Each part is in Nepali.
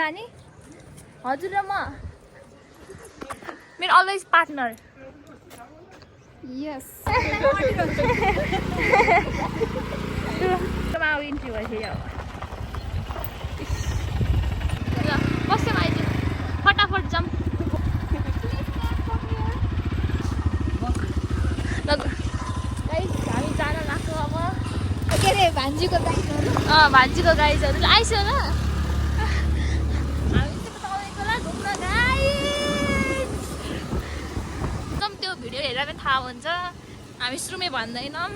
जाने हजुर र म मेरो अलवेज पार्टनर यस इन्ट्री भइसक्यो ल कसैमा आइदियो फटाफट जाऊँ ल गाइस हामी जान लाग्छौँ अब के अरे भान्जीको गाइडहरू भान्जीको गाइजहरू आइसक्यो ल हामी चाहिँ तपाईँको लागि घुम्न गाइस एकदम त्यो भिडियो हेरेर पनि थाहा हुन्छ हामी सुरुमै भन्दैनौँ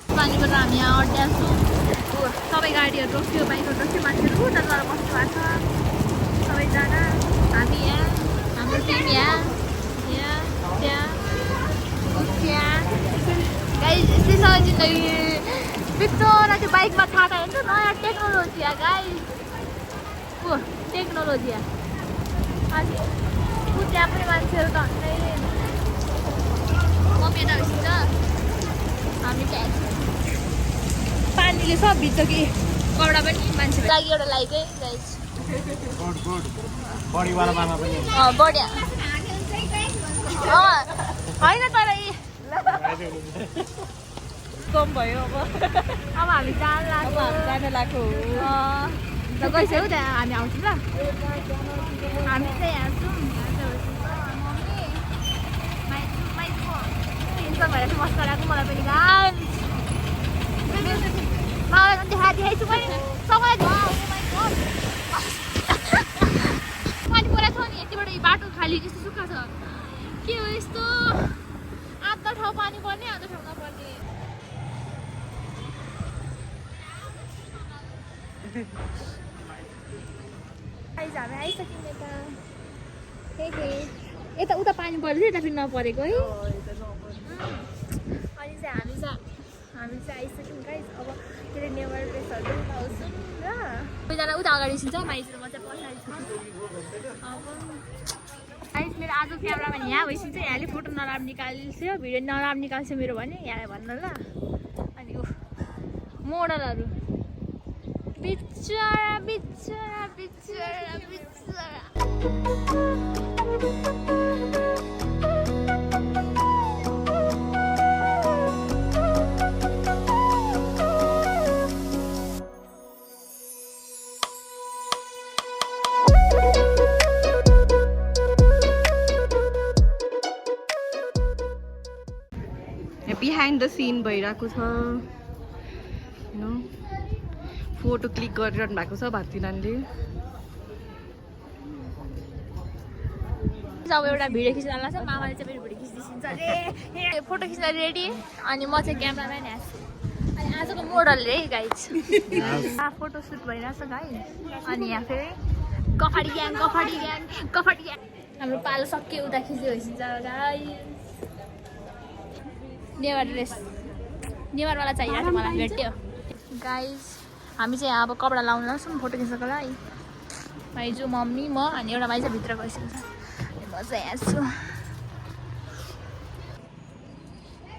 पानीबाट हामी यहाँ अड्डा छौँ सबै गाडीहरू रोक्यो बाइकहरू रोक्यो मान्छेहरू उता गएर बस्नु भएको छ सबैजना हामी यहाँ हाम्रो टिम यहाँ त्यहाँ गाइस यस्तै छ जिन्दगी बिचरा त्यो बाइकमा थाहा हुन्छ नयाँ टेक्नोलोजी गाइस टेक्नोलोजी अनि त्यहाँ पनि मान्छेहरू त मम्मी यता भइसक्छ हामी त्यहाँ पानीले सब भिज्छ कि कपडा पनि मान्छे लागि एउटा लाइक है गाइस बढिया होइन तर कम भयो अब हामी जान लाग्यो ल गइसक्यो त्यहाँ हामी आउँछौँ ल हामी चाहिँ यहाँ छौँ इन्जोय भएर चाहिँ मस्त लाग्यो मलाई पनि गाइस मलाई देखाइछु मैले सबैलाई पानी परेको छ नि यतिबाट बाटो खाली जस्तो सुक्खा छ के हो यस्तो आधा ठाउँ पानी पर्ने आधा ठाउँ नपर्ने हामी आइसक्यौँ यता यता उता पानी परेको यता फेरि नपरेको है अनि चाहिँ हामी चाहिँ आइसक्यौँ गाइस अब के अरे नेभर प्लेसहरू पाउँछौँ र सबैजना उता अगाडि छिन्छ माइजहरू म चाहिँ पछाडि छु अब गाइस मेरो आज क्यामेराम्यान यहाँ भइसक्छ यहाँले फोटो नराम्रो निकाल्छ भिडियो नराम्रो निकाल्छ मेरो भने यहाँलाई भन्नु ल अनि मोडलहरू बिचरा बिचरा बिचरा बिचरा बिहाइन्ड द सिन भइरहेको छ फोटो क्लिक गरिरहनु भएको छ भारतीनाले अब एउटा भिडियो खिच्न लाग्छ मामाले चाहिँ भिडियो खिचिदिन्छ अरे फोटो खिच्न रेडी अनि म चाहिँ क्यामेराम्यान हाँस्छु अनि आजको मोडल रे गाइस फोटो सुट भइरहेछ गाइस अनि यहाँ फेरि कफाडी ग्याङ हाम्रो पालो सक्यो उता खिच्दै भइसक्छ गाइस नेवारवाला चाहिरहेको थियो मलाई भेट्यो गाइस हामी चाहिँ अब कपडा लाउन लाग्छौँ फोटो खिच्नको लागि माइजू मम्मी म अनि एउटा माइज भित्र गइसकेको छ म चाहिँ यहाँ छु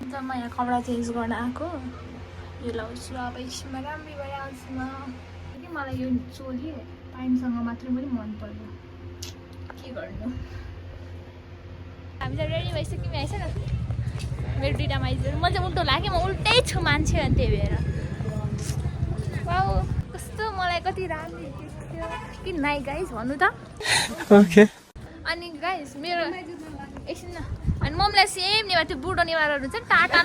अन्त म यहाँ कपडा चेन्ज गर्न आएको यो लाउँछु अब एकछिनमा राम्ररी भएर आउँछु म कि मलाई यो चोली प्यान्टसँग मात्रै पनि मन पर्यो के गर्नु हामी त रेडी भइसक्यौँ आइस न मेरो दुइटा माइजहरू म चाहिँ उल्टो लाग्यो म उल्टै छु मान्छे अनि त्यही भएर वाउ कस्तो मलाई कति राम्रो देख्यो कि नाइ गाइस भन्नु त ओके अनि गाइस मेरो एकछिन न अनि मम्मीलाई सेम नेवार त्यो बुढो नेवारहरू हुन्छ नि टाटा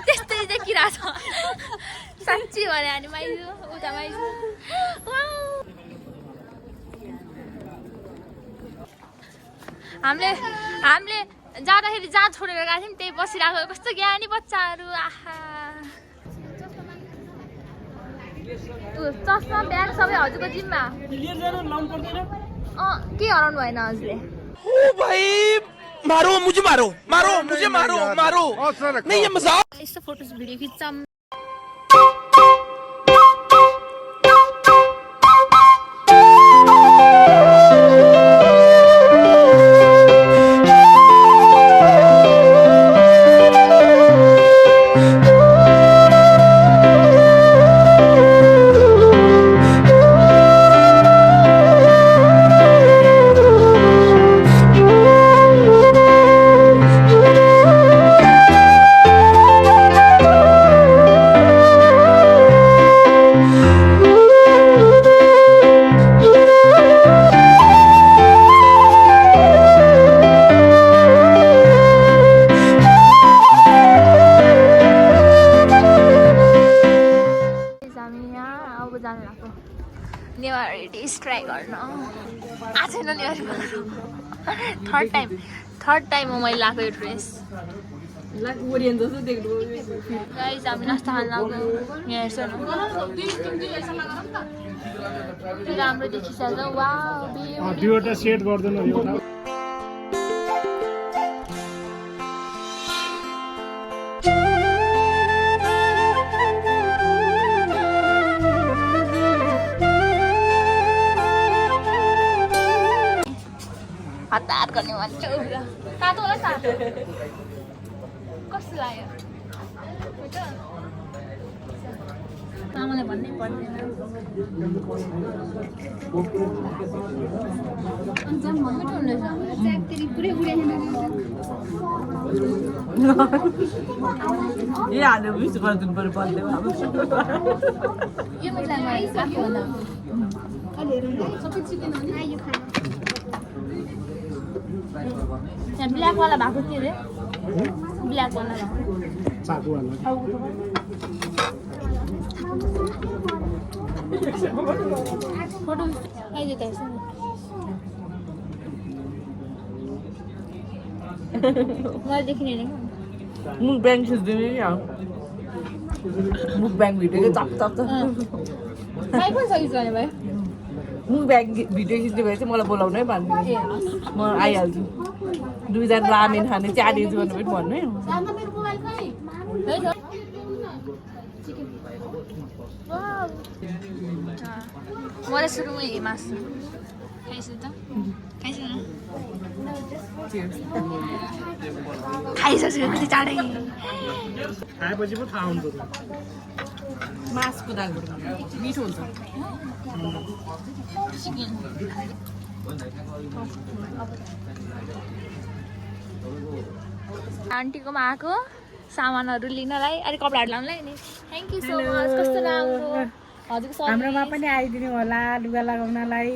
त्यस्तै देखिरहेको छ साँच्ची भने अनि माइजू उता माइजू हामीले जाँदाखेरि जहाँ छोडेर गएको थियौँ त्यही बसिरहेको कस्तो ज्ञानी बच्चाहरू आहा चस्मा ब्याग सबै हजुरको जिम्मा के हराउनु भएन हजुरले मारो मुझे मारो मारो मुझे मारो मारो नहीं ये मजाक यस्तो फोटोज भिडियो खिच्छौँ ट्राई गर्न आज थर्ड टाइम हो मैले लगाएको यो ड्रेस गाइस हामी नास्ता खान लाग्यो यहाँ हेर्छ न राम्रो देखिसक्छ वाउ दुईवटा सेट गर्दैन एउटा हतार गर्ने भन्छ तातो होला तातो कस्तो लाग्यो आमालाई भन्नै पर्दैन ए हाल्यो मिस गरिदिनु पर्यो बल्दै यो मिठाईमा आफू होला यहाँ ब्ल्याकवाला भएको थियो अरे ब्ल्याकवाला फोटो आइज त हेर्छ मलाई देखिने मुख ब्याङ खिच्दिने नि मुख ब्याङ भिडियो चप चप काहीँ पनि सकिन्छ भने भयो मुख ब्याङ भिडियो खिच्ने भए चाहिँ मलाई बोलाउनै भन्नु म आइहाल्छु दुईजना रामेन खाने च्यालेन्ज गर्नु पनि भन्नु है मलाई सुरुमा हेरेँ मासु खाइसु त खाइसु न खाइसकेको कति चाँडै खाएपछि पो थाहा हुन्छ मासको दाल मिठो हुन्छ चिकन आन्टीकोमा आएको सामानहरू लिनलाई अलिक कपडाहरू लाउनुलाई नि थ्याङ्क यू सो मच कस्तो राम्रो हजुरको हाम्रोमा पनि आइदिनु होला लुगा लगाउनलाई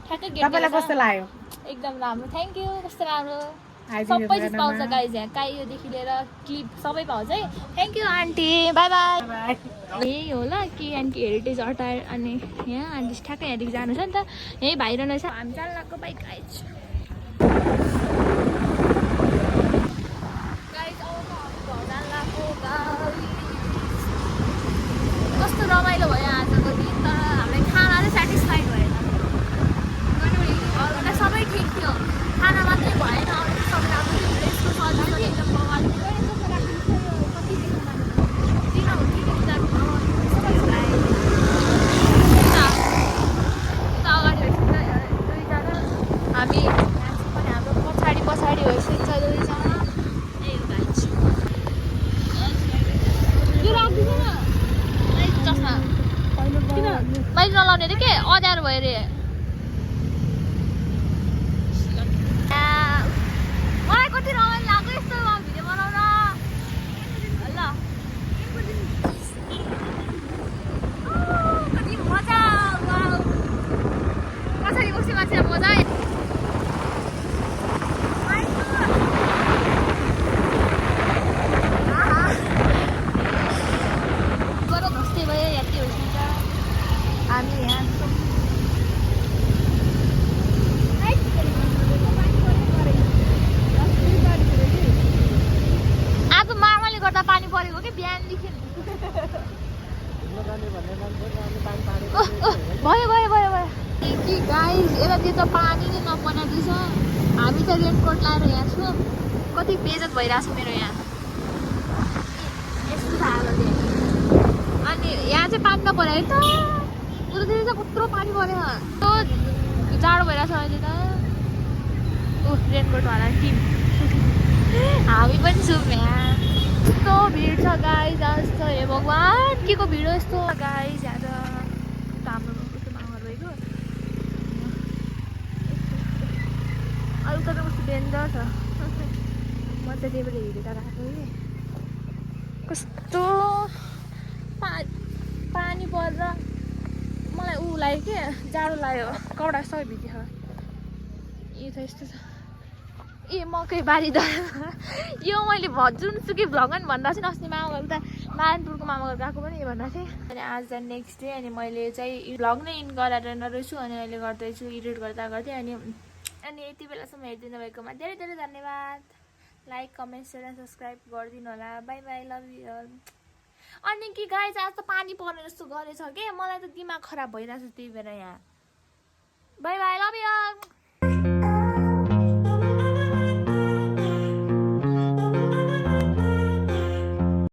तपाईँलाई कस्तो लाग्यो एकदम राम्रो थ्याङ्क यू कस्तो राम्रो सबै चिज पाउँछ गाइज यहाँ काइयोदेखि लिएर क्लिप सबै पाउँछ है thank you aunty by by यही होला कि आन्टी हेरिटेज अटायर अनि यहाँ आन्टी ठ्याक्कै यहाँदेखि जानु छ नि त यहीँ भाइ रहेछ हामी जानु लाग्यो बाइक गाइज कस्तो रमाइलो भयो आजको दिन त हामीलाई खाना चाहिँ सेटिस्फाइड भएन अरूलाई सबै ठिक थियो खाना मात्रै भएन अरू सबै राम्रो थियो यसको सजिलो एकदम बवाल भयो भयो भयो भयो कि गाइस यतातिर त पानी नै नपनाउँदैछ हामी त रेनकोट लाएर यहाँ छु कति बेजत भइरहेको छ मेरो यहाँ यस्तो साह्रो अनि यहाँ चाहिँ पानी नपऱ्यो है त उतातिर चाहिँ कत्रो पानी पऱ्यो त्यो जाडो भइरहेको छ अहिले त रेनकोटवाला टिम हामी पनि छौँ यहाँ यस्तो भिड छ गाइस जस्तो हे भगवान् के को भिड हो यस्तो गाइस यहाँ त हाम्रो कस्तो मामहरू भएको अरू त कस्तो डेन्जर छ म चाहिँ त्यही भएर हिँडेर राखेको कि कस्तो पानी परेर मलाई ऊ लाग्यो के जाडो लाग्यो कपडा सबै भित्ति छ यो त यस्तो छ ए मकै बारी त यो मैले जुनसुकै भ्लगन भन्दा चाहिँ अस्ति मामा उता नारायणपुरको मामा घर गएको पनि यो भन्दा थिएँ अनि आज त नेक्स्ट डे अनि मैले चाहिँ भ्लग नै इन गरेर रहेछु अनि अहिले गर्दैछु एडिट गर्दा गर्दै अनि यति बेलासम्म हेरिदिनु भएकोमा धेरै धेरै धन्यवाद like comment share and subscribe गरिदिनु होला bye bye love you all अनि कि गाइस आज त पानी पर्ने जस्तो गरेछ के मलाई त दिमाग खराब भइरहेछ त्यही भएर यहाँ bye bye love you all